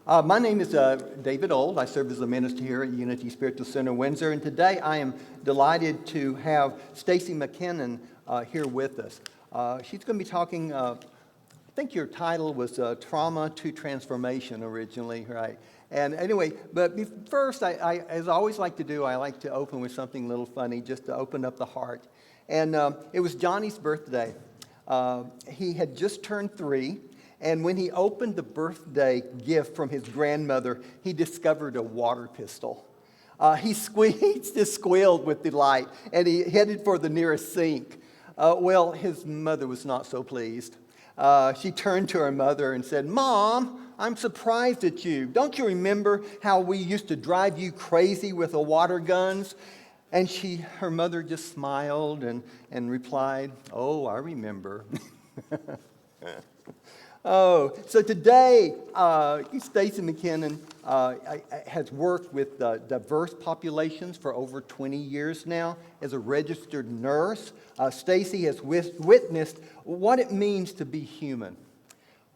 My name is David Old. I serve as a minister here at Unity Spiritual Center, Windsor, and today I am delighted to have Stacey MacKinnon here with us. She's going to be talking, I think your title was Trauma to Transformation originally, right? And anyway, but first, as I always like to do, I like to open with something a little funny, just to open up the heart. And it was Johnny's birthday. He had just turned 3. And when he opened the birthday gift from his grandmother, he discovered a water pistol. He just squealed with delight, and he headed for the nearest sink. Well, his mother was not so pleased. She turned to her mother and said, "Mom, I'm surprised at you. Don't you remember how we used to drive you crazy with the water guns?" And her mother just smiled and replied, "Oh, I remember." Oh, so today, Stacey MacKinnon has worked with diverse populations for over 20 years now as a registered nurse. Stacey has witnessed what it means to be human.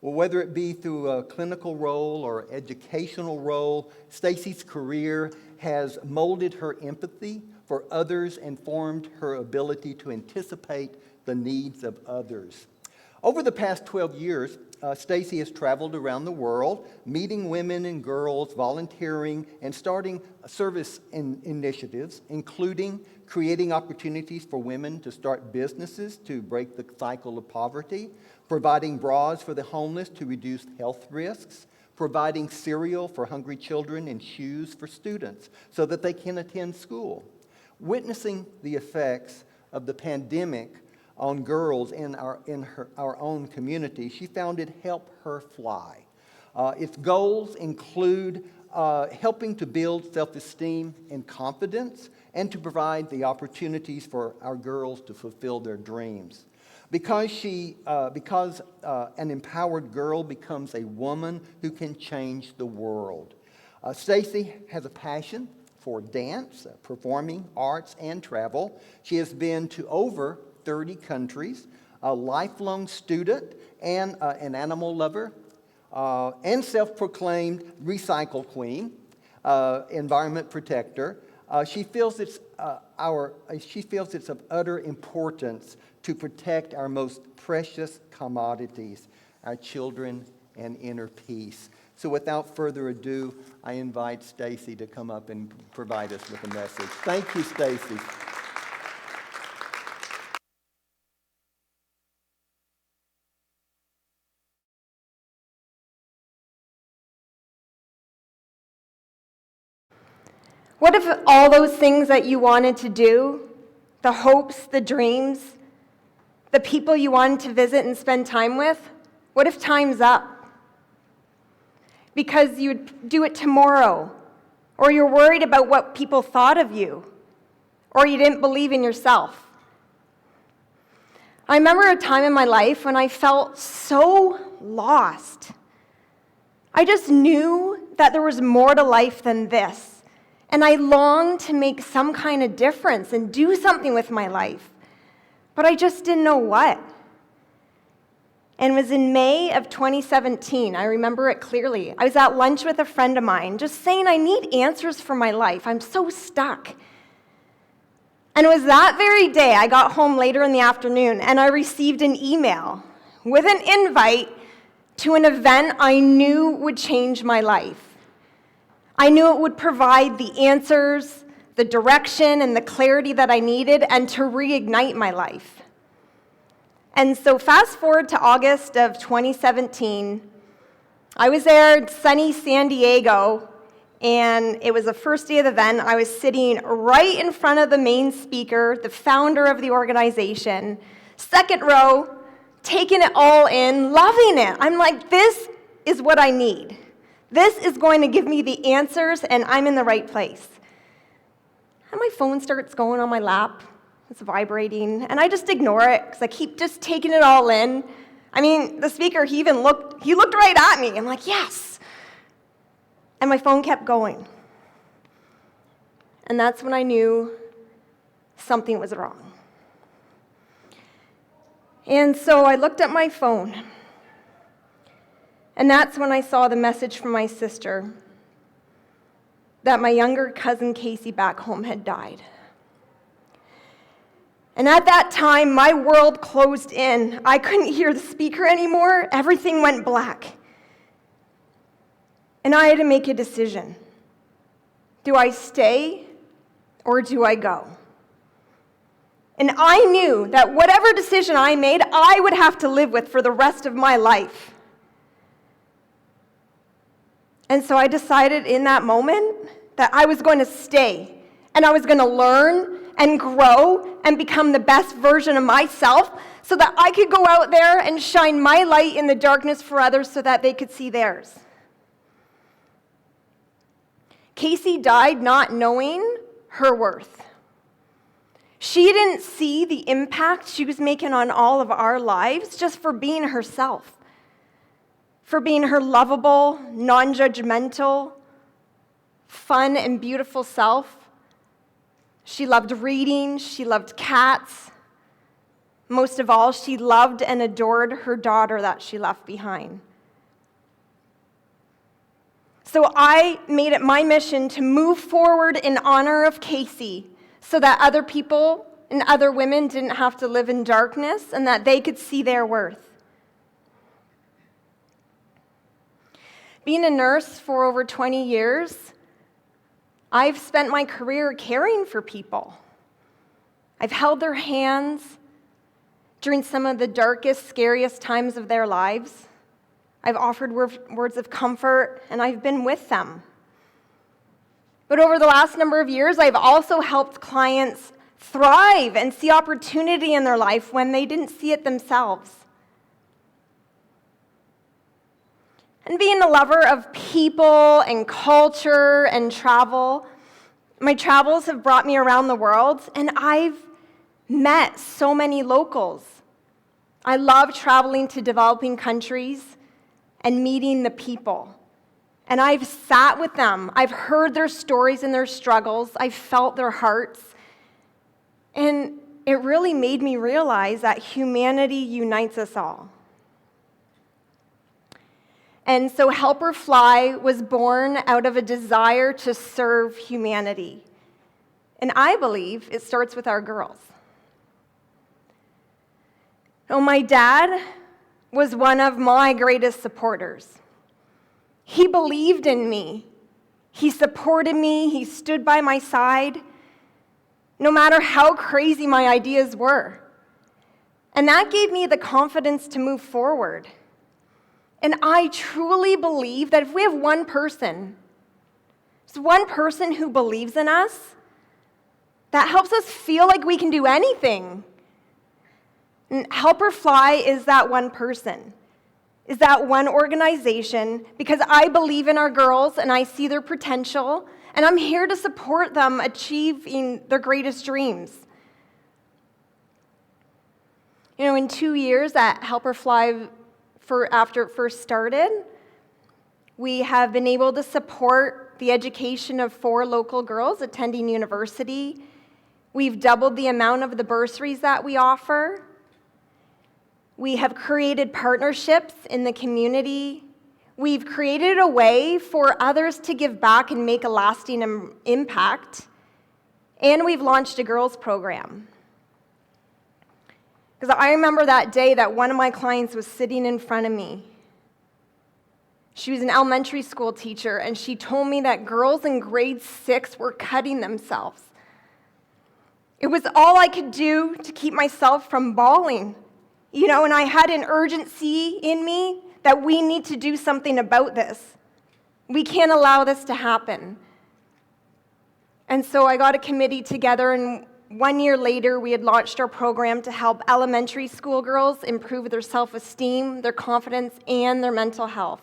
Well, whether it be through a clinical role or educational role, Stacey's career has molded her empathy for others and formed her ability to anticipate the needs of others. Over the past 12 years, Stacey has traveled around the world, meeting women and girls, volunteering, and starting service initiatives, including creating opportunities for women to start businesses to break the cycle of poverty, providing bras for the homeless to reduce health risks, providing cereal for hungry children and shoes for students so that they can attend school, witnessing the effects of the pandemic on girls in our own community. She founded Help Her Fly. Its goals include helping to build self-esteem and confidence and to provide the opportunities for our girls to fulfill their dreams. Because an empowered girl becomes a woman who can change the world. Stacey has a passion for dance, performing arts, and travel. She has been to over 30 countries, a lifelong student and an animal lover, and self-proclaimed recycle queen, environment protector. She feels it's of utter importance to protect our most precious commodities, our children and inner peace. So without further ado, I invite Stacey to come up and provide us with a message. Thank you, Stacey. What if all those things that you wanted to do, the hopes, the dreams, the people you wanted to visit and spend time with, what if time's up? Because you'd do it tomorrow, or you're worried about what people thought of you, or you didn't believe in yourself. I remember a time in my life when I felt so lost. I just knew that there was more to life than this. And I longed to make some kind of difference and do something with my life. But I just didn't know what. And it was in May of 2017. I remember it clearly. I was at lunch with a friend of mine, just saying I need answers for my life. I'm so stuck. And it was that very day I got home later in the afternoon and I received an email with an invite to an event I knew would change my life. I knew it would provide the answers, the direction, and the clarity that I needed, and to reignite my life. And so fast forward to August of 2017, I was there in sunny San Diego, and it was the first day of the event. I was sitting right in front of the main speaker, the founder of the organization, second row, taking it all in, loving it. I'm like, this is what I need. This is going to give me the answers, and I'm in the right place. And my phone starts going on my lap. It's vibrating, and I just ignore it because I keep just taking it all in. I mean, the speaker, he looked right at me. I'm like, yes. And my phone kept going. And that's when I knew something was wrong. And so I looked at my phone. And that's when I saw the message from my sister that my younger cousin Casey back home had died. And at that time, my world closed in. I couldn't hear the speaker anymore. Everything went black. And I had to make a decision. Do I stay or do I go? And I knew that whatever decision I made, I would have to live with for the rest of my life. And so I decided in that moment that I was going to stay, and I was going to learn and grow and become the best version of myself so that I could go out there and shine my light in the darkness for others so that they could see theirs. Casey died not knowing her worth. She didn't see the impact she was making on all of our lives just for being herself, for being her lovable, non-judgmental, fun and beautiful self. She loved reading, she loved cats. Most of all, she loved and adored her daughter that she left behind. So I made it my mission to move forward in honor of Casey so that other people and other women didn't have to live in darkness and that they could see their worth. Being a nurse for over 20 years, I've spent my career caring for people. I've held their hands during some of the darkest, scariest times of their lives. I've offered words of comfort, and I've been with them. But over the last number of years, I've also helped clients thrive and see opportunity in their life when they didn't see it themselves. And being a lover of people and culture and travel, my travels have brought me around the world, and I've met so many locals. I love traveling to developing countries and meeting the people. And I've sat with them. I've heard their stories and their struggles. I've felt their hearts. And it really made me realize that humanity unites us all. And so Helper Fly was born out of a desire to serve humanity. And I believe it starts with our girls. Oh, my dad was one of my greatest supporters. He believed in me. He supported me. He stood by my side, no matter how crazy my ideas were. And that gave me the confidence to move forward. And I truly believe that if we have one person, just one person who believes in us, that helps us feel like we can do anything. And Helper Fly is that one person, is that one organization, because I believe in our girls and I see their potential, and I'm here to support them achieving their greatest dreams. You know, in 2 years at Helper Fly, after it first started, we have been able to support the education of 4 local girls attending university. We've doubled the amount of the bursaries that we offer. We have created partnerships in the community. We've created a way for others to give back and make a lasting impact. And we've launched a girls program. Because I remember that day that one of my clients was sitting in front of me. She was an elementary school teacher, and she told me that girls in grade 6 were cutting themselves. It was all I could do to keep myself from bawling. You know, and I had an urgency in me that we need to do something about this. We can't allow this to happen. And so I got a committee together, and 1 year later, we had launched our program to help elementary school girls improve their self-esteem, their confidence, and their mental health.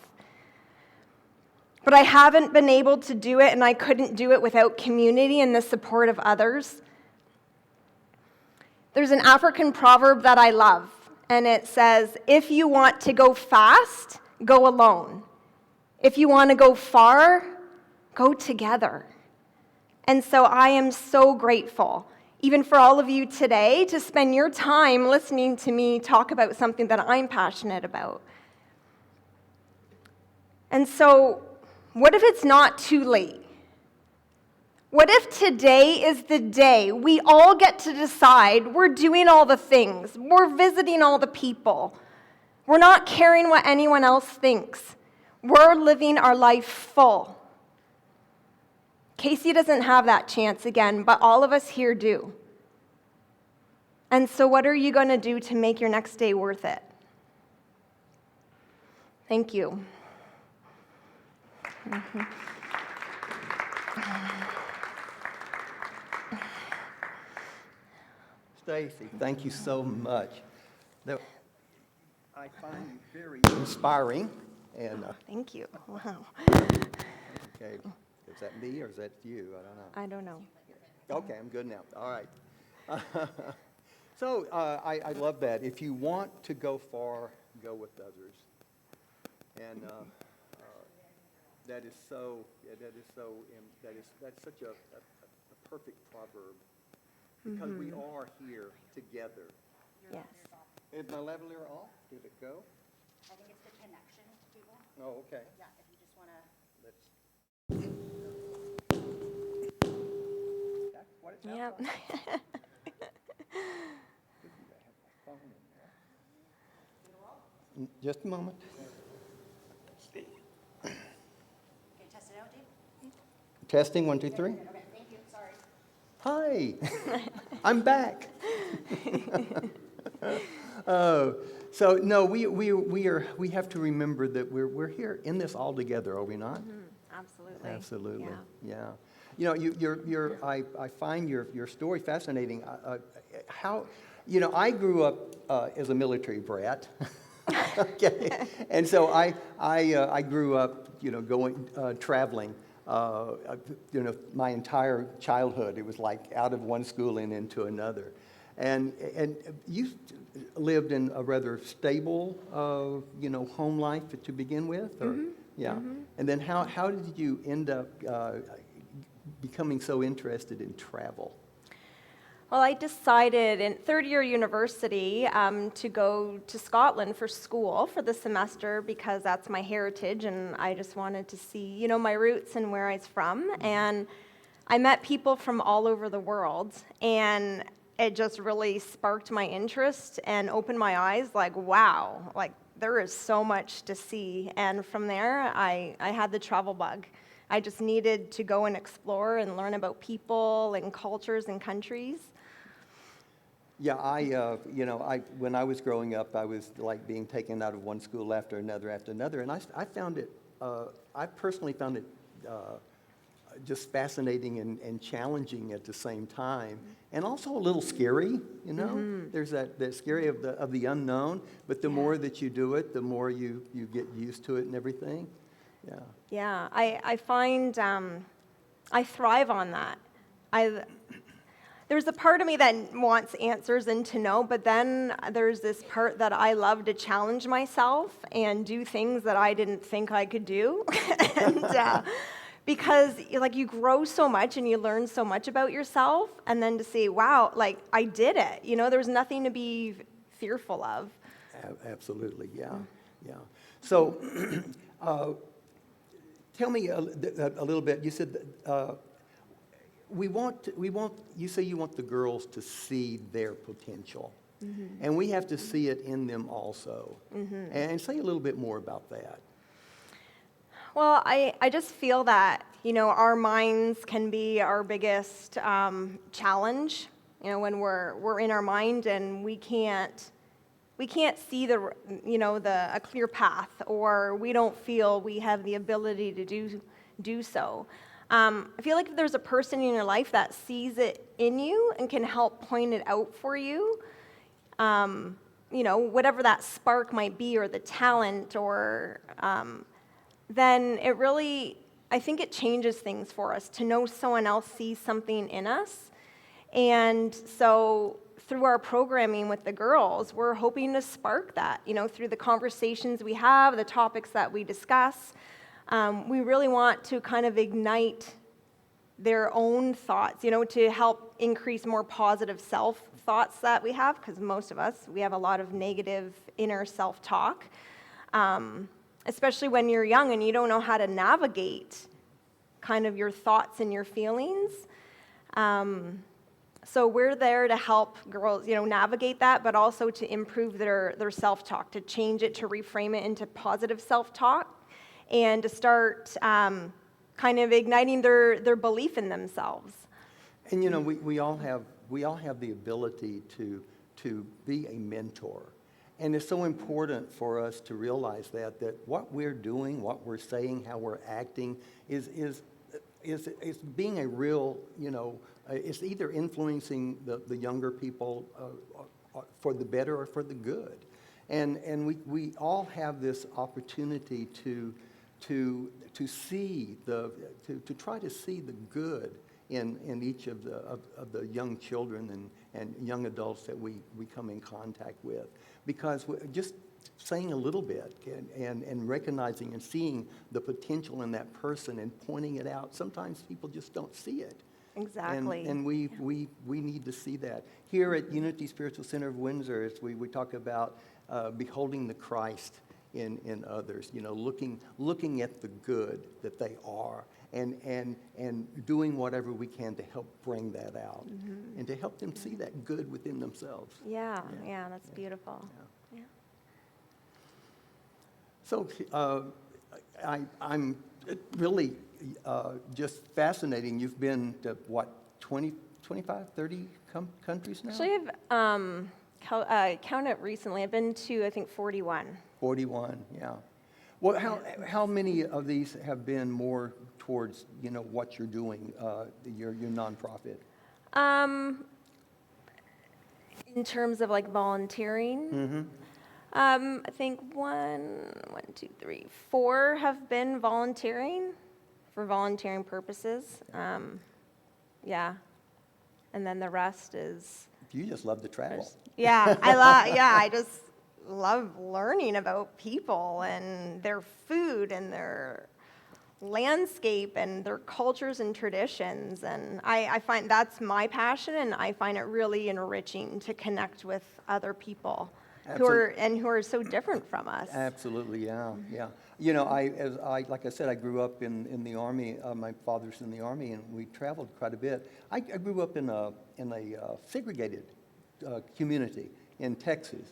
But I haven't been able to do it, and I couldn't do it without community and the support of others. There's an African proverb that I love, and it says, if you want to go fast, go alone. If you want to go far, go together. And so I am so grateful, even for all of you today, to spend your time listening to me talk about something that I'm passionate about. And so, what if it's not too late? What if today is the day we all get to decide we're doing all the things, we're visiting all the people, we're not caring what anyone else thinks, we're living our life full? Casey doesn't have that chance again, but all of us here do. And so what are you going to do to make your next day worth it? Thank you. Stacey, thank you so much. I find you very inspiring. And Thank you. Wow. okay, is that me or is that you? I don't know. I don't know. Okay, I'm good now. All right. So I love that. If you want to go far, go with others. And that's such a perfect proverb, because we are here together. Yes. Is my lavalier off? Did it go? I think it's the connection people. Oh, okay. Yeah, if you just want to. That's what it sounds Yep. like. Just a moment. Okay, test it out, Dave. Testing, 1, 2, 3. Okay, thank you. Sorry. Hi, I'm back. So no, we have to remember that we're here in this all together, are we not? Absolutely. Absolutely, Yeah. yeah. You know, I find your story fascinating. How, I grew up as a military brat. Okay, and so I grew up, going traveling. My entire childhood, it was like out of one school and into another. And you lived in a rather stable, home life to begin with, or yeah. And then how did you end up becoming so interested in travel? Well, I decided in third-year university to go to Scotland for school for the semester because that's my heritage, and I just wanted to see, my roots and where I was from. And I met people from all over the world, and it just really sparked my interest and opened my eyes, like, wow, like there is so much to see. And from there, I had the travel bug. I just needed to go and explore and learn about people and cultures and countries. Yeah, when I was growing up, I was like being taken out of one school after another, and I found it, I personally found it just fascinating and challenging at the same time, and also a little scary, There's that scary of the unknown, but the more that you do it, the more you get used to it and everything. Yeah. Yeah, I find I thrive on that. There's a part of me that wants answers and to know, but then there's this part that I love to challenge myself and do things that I didn't think I could do. And because you grow so much and you learn so much about yourself, and then to say, wow, I did it. There was nothing to be fearful of. Absolutely, yeah, yeah. So tell me a little bit. You said that, you say you want the girls to see their potential, and we have to see it in them also. And say a little bit more about that. Well, I just feel that, our minds can be our biggest challenge, when we're in our mind and we can't see a clear path, or we don't feel we have the ability to do so. I feel like if there's a person in your life that sees it in you and can help point it out for you, whatever that spark might be, or the talent, or then it really, I think it changes things for us to know someone else sees something in us. And so through our programming with the girls, we're hoping to spark that, through the conversations we have, the topics that we discuss. We really want to kind of ignite their own thoughts, to help increase more positive self-thoughts that we have, because most of us, we have a lot of negative inner self-talk. especially when you're young and you don't know how to navigate kind of your thoughts and your feelings. So we're there to help girls, navigate that, but also to improve their self-talk, to change it, to reframe it into positive self-talk, and to start kind of igniting their belief in themselves. And we all have the ability to be a mentor. And it's so important for us to realize that what we're doing, what we're saying, how we're acting is being a real, it's either influencing the younger people for the better or for the good. And we all have this opportunity to see to try to see the good in each of the young children and young adults that we come in contact with. Because just saying a little bit and recognizing and seeing the potential in that person and pointing it out, sometimes people just don't see it. Exactly. And we need to see that. Here at Unity Spiritual Center of Windsor, we talk about beholding the Christ in others, looking at the good that they are and doing whatever we can to help bring that out and to help them see that good within themselves. Yeah, that's beautiful. Yeah. Yeah. So I'm really just fascinating. You've been to, 25, 30 countries now? Actually, I've counted recently. I've been to, I think, 41. 41, yeah. Well, how many of these have been more towards, what you're doing, your nonprofit? In terms of like volunteering, Mm-hmm. I think 4 have been volunteering for volunteering purposes. Yeah, and then the rest is. You just love to travel. I just love learning about people and their food and their landscape and their cultures and traditions. And I find that's my passion, and I find it really enriching to connect with other people who are so different from us. Absolutely, yeah. Like I said, I grew up in the Army. My father's in the Army, and we traveled quite a bit. I grew up in a segregated community in Texas,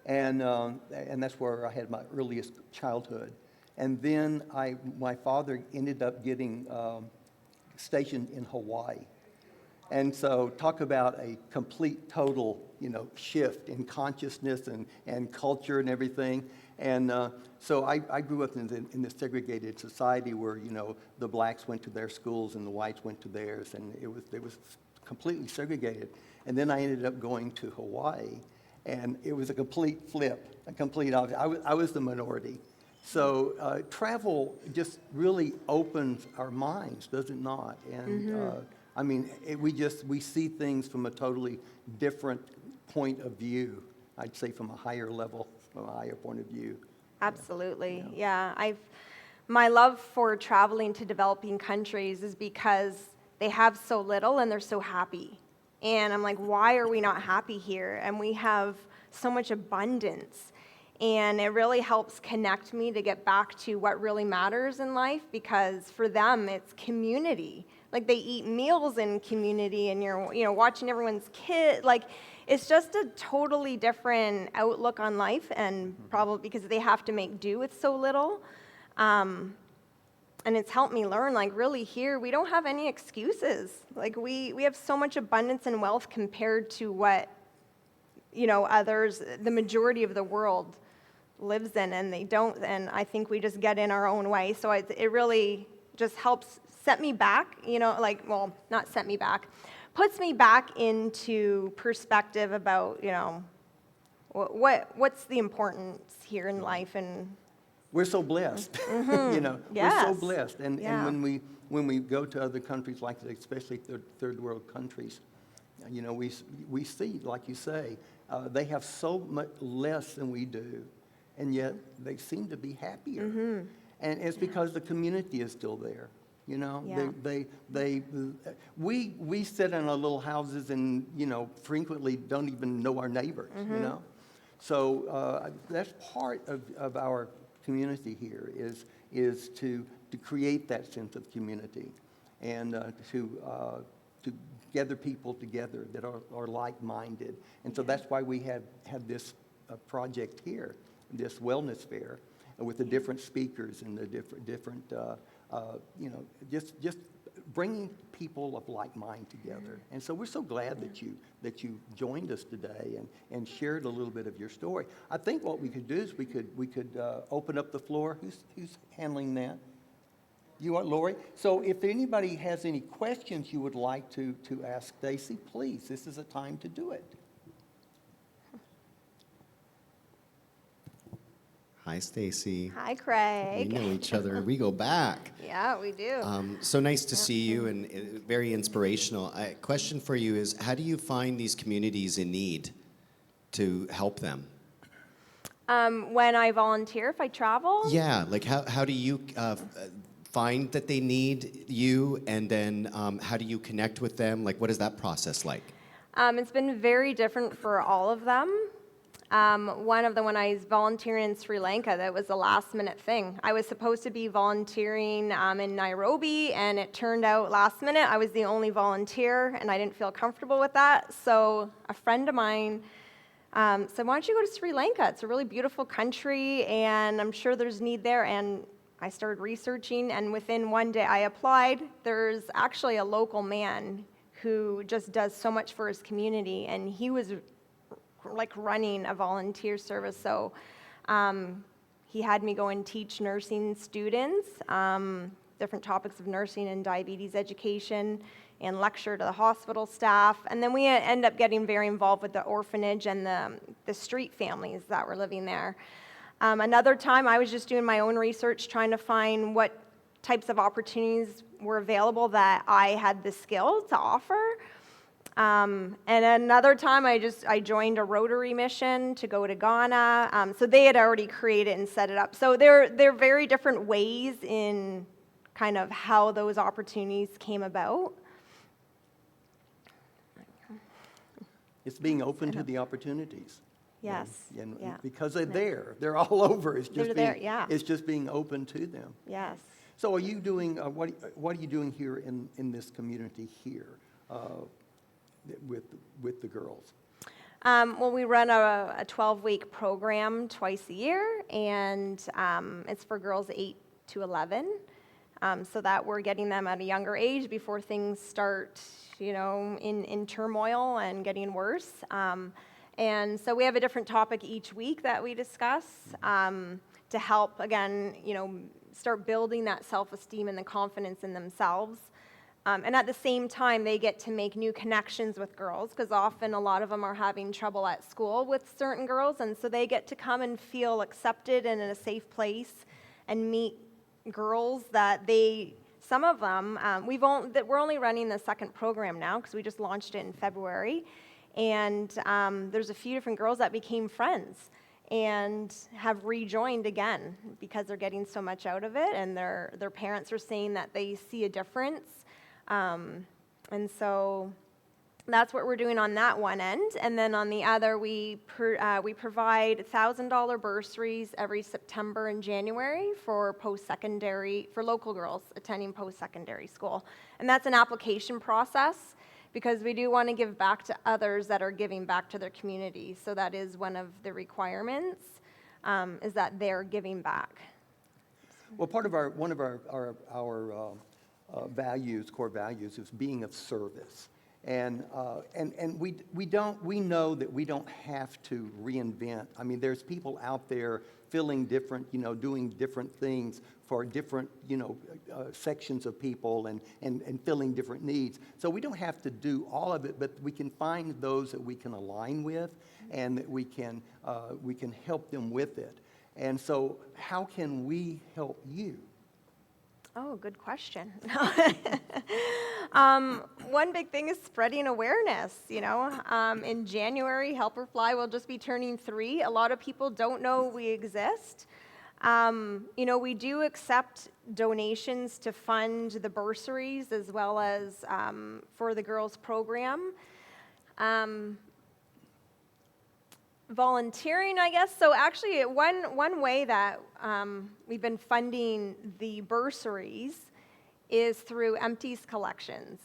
and that's where I had my earliest childhood. And then my father ended up getting stationed in Hawaii. And so talk about a complete, total, shift in consciousness and culture and everything. And so I grew up in this segregated society where, the blacks went to their schools and the whites went to theirs, and it was completely segregated. And then I ended up going to Hawaii, and it was a complete flip, a complete opposite. I was the minority. So travel just really opens our minds, does it not? And we see things from a totally different point of view. I'd say from a higher level, from a higher point of view. Absolutely, yeah. My love for traveling to developing countries is because they have so little and they're so happy. And I'm like, why are we not happy here? And we have so much abundance. And it really helps connect me to get back to what really matters in life, because for them, it's community. Like, they eat meals in community, and you're watching everyone's kid. Like, it's just a totally different outlook on life, and probably because they have to make do with so little. And it's helped me learn, like, really here, we don't have any excuses. Like, we have so much abundance and wealth compared to what, others, the majority of the world lives in, and they don't. And I think we just get in our own way. So it really just helps set me back, not set me back, puts me back into perspective about, what's the importance here in life. And we're so blessed, Yes. We're so blessed. And Yeah. when we go to other countries like that, especially third world countries, we see, like you say, they have so much less than we do, and yet they seem to be happier. And it's because the community is still there. Yeah. We sit in our little houses and, frequently don't even know our neighbors, So that's part of our community here is to create that sense of community and to gather people together that are like-minded. And so that's why we have this project here, this wellness fair, with the different speakers and the different just bringing people of like mind together. And so we're so glad that you joined us today and shared a little bit of your story. I think what we could do is we could open up the floor. Who's handling that? You are, Lori? So if anybody has any questions you would like to ask Stacey, please, this is a time to do it. Hi, Stacey. Hi, Craig. We know each other. We go back. Yeah, we do. So nice to see you and very inspirational. Question for you is, how do you find these communities in need to help them? When I volunteer, if I travel? Yeah, like how do you find that they need you, and then how do you connect with them? Like, what is that process like? It's been very different for all of them. One of them, when I was volunteering in Sri Lanka, that was a last-minute thing. I was supposed to be volunteering in Nairobi, and it turned out last minute I was the only volunteer, and I didn't feel comfortable with that. So a friend of mine said, why don't you go to Sri Lanka? It's a really beautiful country, and I'm sure there's need there. And I started researching, and within one day I applied. There's actually a local man who just does so much for his community, and he was like running a volunteer service. So he had me go and teach nursing students different topics of nursing and diabetes education, and lecture to the hospital staff. And then we end up getting very involved with the orphanage and the street families that were living there. Another time I was just doing my own research, trying to find what types of opportunities were available that I had the skill to offer. And another time I joined a Rotary mission to go to Ghana. So they had already created and set it up. So they're very different ways in kind of how those opportunities came about. It's being open to the opportunities. Yes. And yeah. because they're all over. It's just They're there, yeah. It's just being open to them. Yes. So are you doing, what are you doing here in this community here with the girls? Well, we run a 12-week program twice a year, and it's for girls 8 to 11, so that we're getting them at a younger age before things start, in turmoil and getting worse. And so we have a different topic each week that we discuss to help, again, start building that self-esteem and the confidence in themselves. And at the same time, they get to make new connections with girls, because often a lot of them are having trouble at school with certain girls, and so they get to come and feel accepted and in a safe place and meet girls that some of them, we're only running the second program now because we just launched it in February. And there's a few different girls that became friends and have rejoined again because they're getting so much out of it, and their parents are saying that they see a difference. And so that's what we're doing on that one end. And then on the other, we provide $1,000 bursaries every September and January for local girls attending post-secondary school. And that's an application process, because we do want to give back to others that are giving back to their community. So that is one of the requirements, is that they're giving back. Well, one of our values, core values, is being of service. And we know that we don't have to reinvent. I mean, there's people out there feeling different, doing different things for different, sections of people and filling different needs. So we don't have to do all of it, but we can find those that we can align with and that we can help them with it. And so how can we help you? Oh, good question. One big thing is spreading awareness, In January, Helperfly will just be turning 3. A lot of people don't know we exist. We do accept donations to fund the bursaries as well as for the girls' program. volunteering, I guess. So actually, one way that we've been funding the bursaries is through empties collections.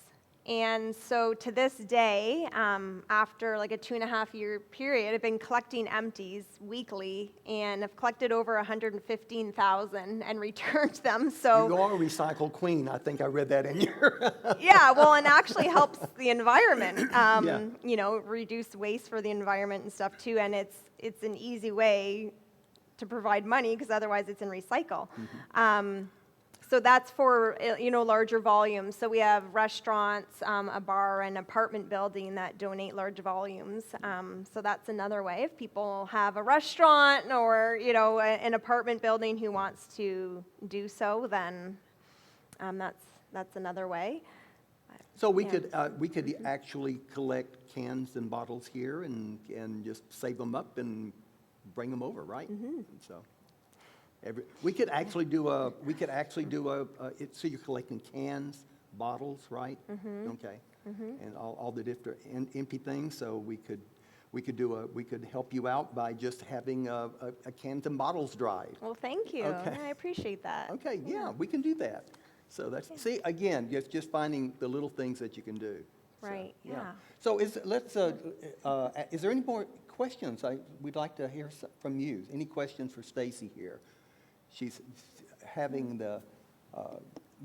And so to this day, after like a 2.5-year period, I've been collecting empties weekly and have collected over 115,000 and returned them. So You are a recycle queen. I think I read that in your. yeah, well, and actually helps the environment, Yeah. you know, reduce waste for the environment and stuff too. And it's an easy way to provide money because otherwise it's in recycle. So that's for, you know, larger volumes. So we have restaurants, a bar, and apartment building that donate large volumes. So that's another way. If people have a restaurant or, you know, an apartment building who wants to do so, then that's another way. So we Yeah. could actually collect cans and bottles here and just save them up and bring them over, right? So we could actually do a so you're collecting cans, bottles, right? Okay. And all the different empty things. So we could help you out by just having a cans and bottles drive. Well, thank you. Okay. I appreciate that. Okay, yeah, we can do that. So see, again, just finding the little things that you can do. So, Right, yeah. So is there any more questions we'd like to hear from you? Any questions for Stacey here? She's having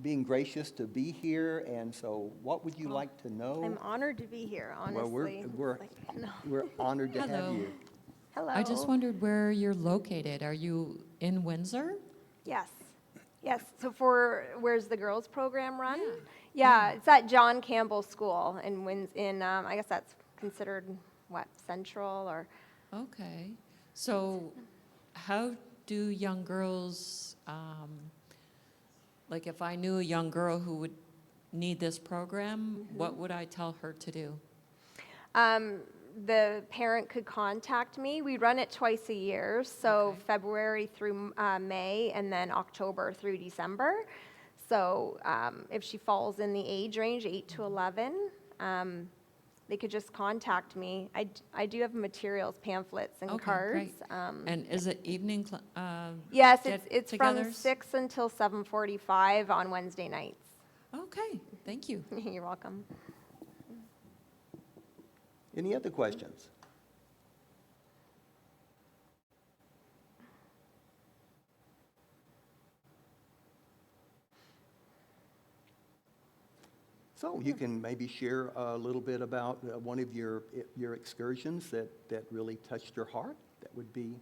being gracious to be here, and so what would you like to know? I'm honored to be here, honestly. Well, we're honored to have Hello. you. Hello. I just wondered where you're located. Are you in Windsor? Yes. Yes. So where's the girls program run? Yeah. Yeah, it's at John Campbell School in I guess that's considered what, Central or Okay. So how do young girls, like if I knew a young girl who would need this program, what would I tell her to do? the parent could contact me. We run it twice a year, so Okay. February through May, and then October through December. So if she falls in the age range, 8 to 11, they could just contact me. I do have materials, pamphlets, and Okay, cards. great. And is it evening? Yes, get it's from togethers? 6 until 7:45 on Wednesday nights. Okay, thank you. You're welcome. Any other questions? So you can maybe share a little bit about one of your excursions that really touched your heart. That would be.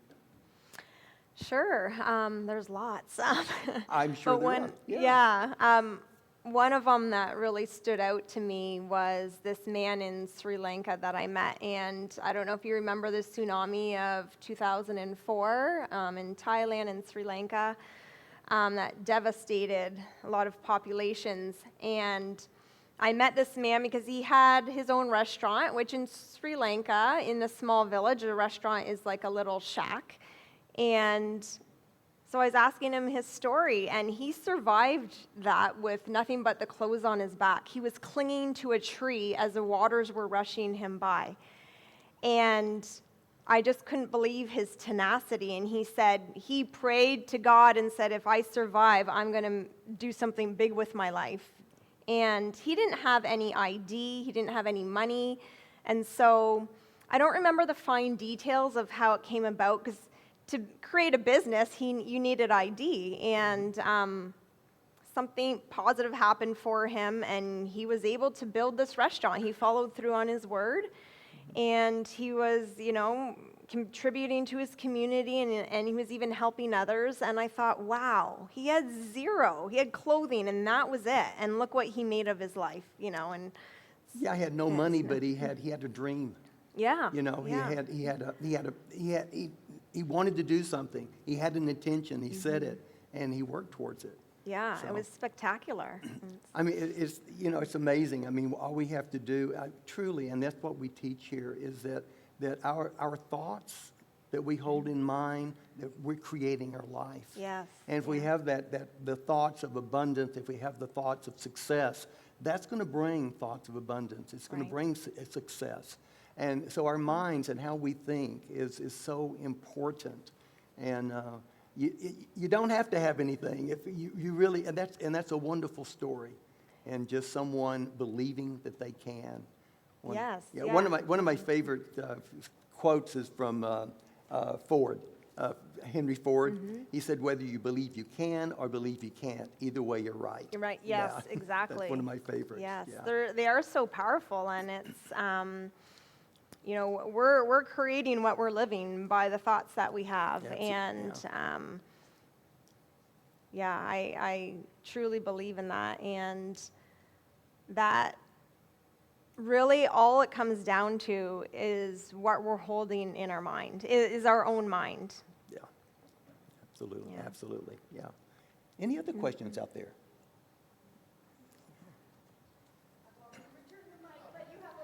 Sure, there's lots. I'm sure But there one, are. yeah, one of them that really stood out to me was this man in Sri Lanka that I met, and I don't know if you remember the tsunami of 2004 in Thailand and Sri Lanka that devastated a lot of populations. And I met this man because he had his own restaurant, which in Sri Lanka, in a small village, a restaurant is like a little shack. And so I was asking him his story, and he survived that with nothing but the clothes on his back. He was clinging to a tree as the waters were rushing him by. And I just couldn't believe his tenacity. And he said, he prayed to God and said, if I survive, I'm going to do something big with my life. And he didn't have any ID, he didn't have any money. And so I don't remember the fine details of how it came about, because to create a business, you needed ID, and something positive happened for him, and he was able to build this restaurant. He followed through on his word, and he was, contributing to his community, and he was even helping others. And I thought, wow, he had zero. He had clothing, and that was it. And look what he made of his life, and Yeah, I had no money, but he had a dream. yeah, Yeah. He wanted to do something. He had an intention. He said it, and he worked towards it. yeah, So. it was spectacular. I mean, it's amazing. I mean, all we have to do, truly, and that's what we teach here, is that our thoughts that we hold in mind, that we're creating our life. Yes. And if we have the thoughts of abundance, if we have the thoughts of success, that's going to bring thoughts of abundance. It's going Right. to bring success. And so our minds and how we think is so important. And you don't have to have anything. If you really, and that's a wonderful story. And just someone believing that they can. Yes, Yeah, yeah. One of my favorite quotes is from Ford, Henry Ford. He said, "Whether you believe you can or believe you can't, either way you're right." You're right. Yes, Yeah. exactly. That's one of my favorites. Yes, Yeah. they are so powerful, and it's we're creating what we're living by the thoughts that we have, That's it, and I truly believe in that, and that really all it comes down to is what we're holding in our mind, is our own mind. Yeah. Absolutely. Yeah. Absolutely. Yeah. Any other questions out there?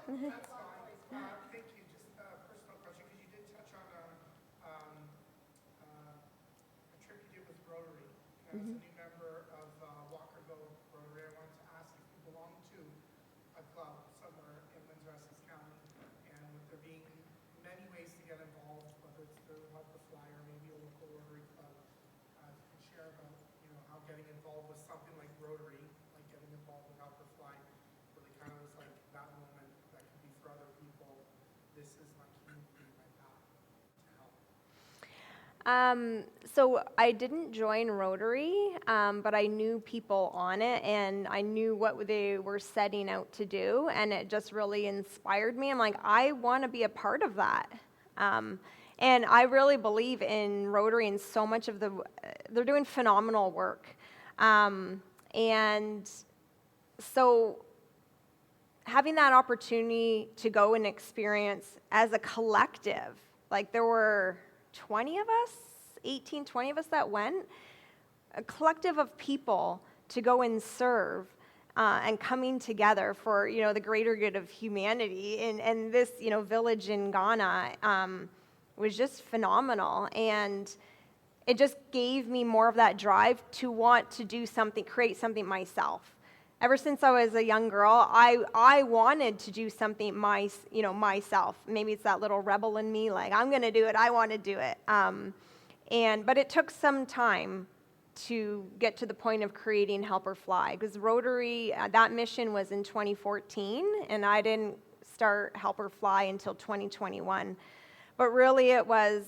Thank you. Just a personal question, because you did touch on a trip you did with Rotary. As a new member of Walkerville Rotary, I wanted to ask if you belong to a club somewhere in Windsor, Essex County, and with there being many ways to get involved, whether it's through Help the Fly or maybe a local Rotary club, if you could share about how getting involved with something like Rotary, like getting involved with Help the Fly, really kind of was like that moment that could be for other people. This is my community, my path to help. So I didn't join Rotary, but I knew people on it, and I knew what they were setting out to do, and it just really inspired me. I'm like, I want to be a part of that. And I really believe in Rotary, and so much of they're doing phenomenal work. And so having that opportunity to go and experience as a collective, like there were 20 of us, 18, 20 of us that went, a collective of people to go and serve and coming together for, the greater good of humanity. And this, village in Ghana was just phenomenal. And it just gave me more of that drive to want to do something, create something myself. Ever since I was a young girl, I wanted to do something myself. Maybe it's that little rebel in me, like, I'm going to do it, I want to do it. But it took some time to get to the point of creating Help or Fly, because Rotary, that mission was in 2014, and I didn't start Help or Fly until 2021. But really it was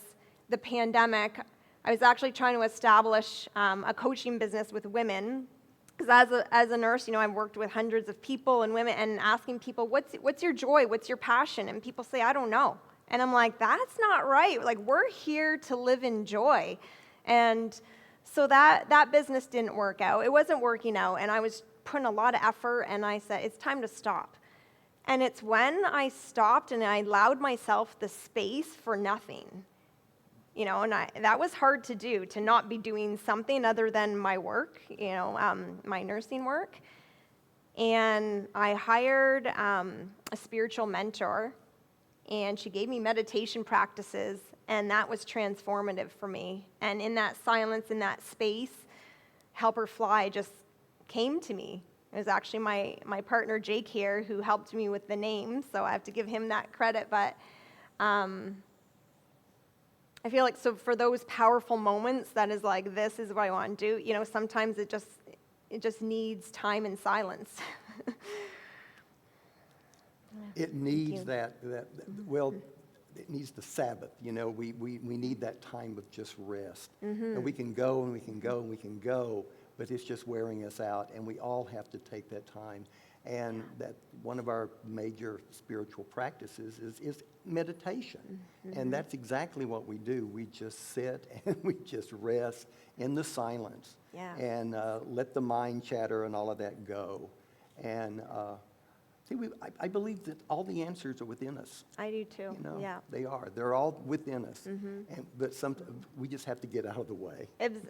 the pandemic. I was actually trying to establish a coaching business with women, because as a nurse, I've worked with hundreds of people and women, and asking people, what's your joy, what's your passion? And people say, I don't know. And I'm like, that's not right. Like, we're here to live in joy. And so that business didn't work out. It wasn't working out, and I was putting a lot of effort, and I said, it's time to stop. And it's when I stopped and I allowed myself the space for nothing. And that was hard to do, to not be doing something other than my work, my nursing work. And I hired a spiritual mentor, and she gave me meditation practices, and that was transformative for me. And in that silence, in that space, Help or Fly just came to me. It was actually my partner, Jake, here, who helped me with the name, so I have to give him that credit. But I feel like, so for those powerful moments, that is like, this is what I want to do. Sometimes it just needs time and silence. It needs that, it needs the Sabbath, we need that time of just rest. And we can go and we can go and we can go, but it's just wearing us out, and we all have to take that time. And that one of our major spiritual practices is meditation. And that's exactly what we do. We just sit and we just rest in the silence. Yeah. And let the mind chatter and all of that go. And I believe that all the answers are within us. I do too. Yeah. They are. They're all within us. But we just have to get out of the way.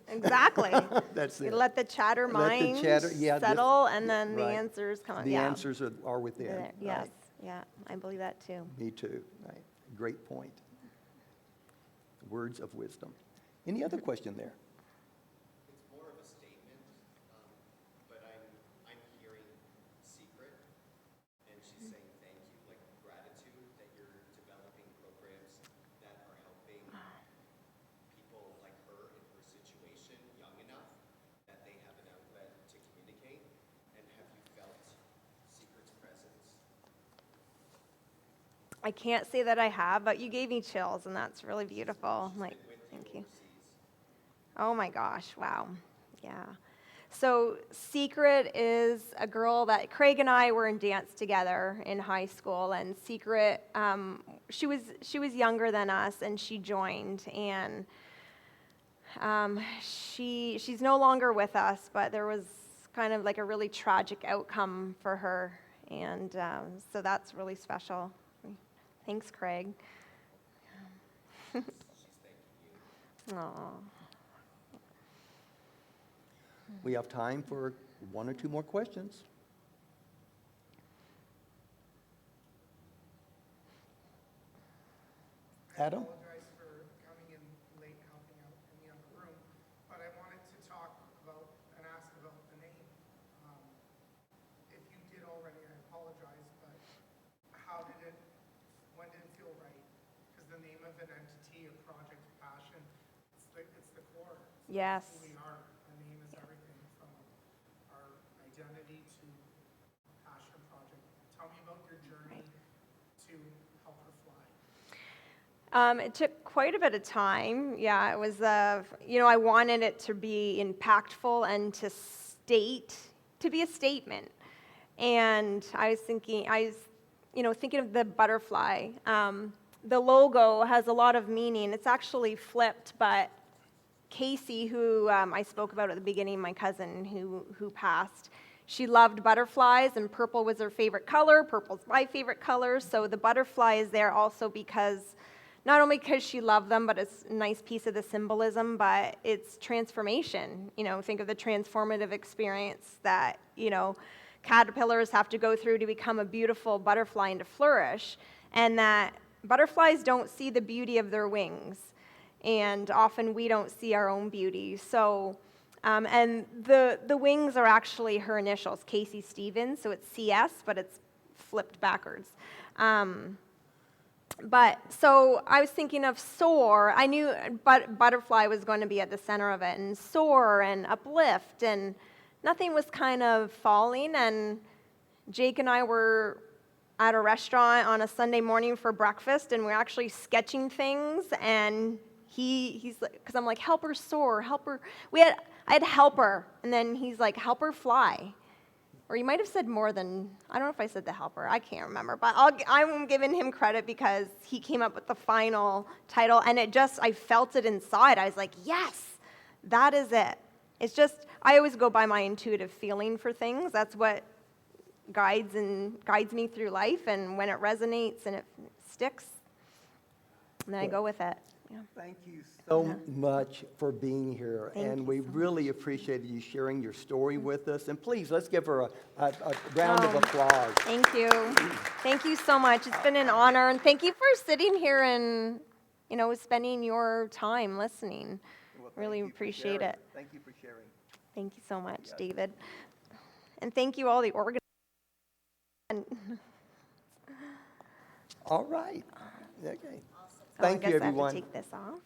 Exactly. That's You it. let the chatter mind settle, and then the right. answers come. The answers are within. There. Yes. Right? Yeah. I believe that too. Me too. Right. Great point. Words of wisdom. Any other question there? It's more of a statement, but I'm hearing secret, and she's saying thank you, like gratitude that you're I can't say that I have, but you gave me chills, and that's really beautiful. I'm like, thank you. Oh my gosh, wow. Yeah. So Secret is a girl that Craig and I were in dance together in high school, and Secret, she was younger than us, and she joined, and she's no longer with us, but there was kind of like a really tragic outcome for her, and so that's really special. Thanks, Craig. Aw. We have time for one or two more questions. Adam? I apologize for coming in late and helping out in the other room, but I wanted to talk about and ask about the name. If you did already, I apologize, but when did it feel right? Because the name of an entity, a project, passion, it's the core. Yes. Who we are. The name is everything from our identity to passion project. Tell me about your journey to help her fly. It took quite a bit of time. Yeah, it was, I wanted it to be impactful and to be a statement. And I was thinking of the butterfly. The logo has a lot of meaning. It's actually flipped, but Casey, who I spoke about at the beginning, my cousin who passed, she loved butterflies, and purple was her favorite color. Purple's my favorite color. So the butterfly is there also not only because she loved them, but it's a nice piece of the symbolism, but it's transformation. Think of the transformative experience that, caterpillars have to go through to become a beautiful butterfly and to flourish, and that butterflies don't see the beauty of their wings, and often we don't see our own beauty. So, and the wings are actually her initials, Casey Stevens, so it's CS, but it's flipped backwards. So I was thinking of soar. I knew butterfly was going to be at the center of it, and soar and uplift, and nothing was kind of falling. And Jake and I were at a restaurant on a Sunday morning for breakfast, and we're actually sketching things, and he's like, because I'm like, help her soar, help her. I had help her, and then he's like, help her fly. Or you might have said more than, I don't know if I said the helper, I can't remember, but I'm giving him credit because he came up with the final title, and I felt it inside. I was like, yes, that is it. It's just, I always go by my intuitive feeling for things. That's what guides me through life, and when it resonates and it sticks, then I go with it. Yeah. Thank you so much for being here, and we really appreciated you sharing your story with us. And please, let's give her a round of applause. Thank you. Thank you so much. It's been an honor, and thank you for sitting here and, spending your time listening. Well, Really thank you for appreciate sharing. it. Thank you for sharing. Thank you so much, David. And thank you all the organizers. All right. Okay. I Thank guess you, I have everyone. to take this off.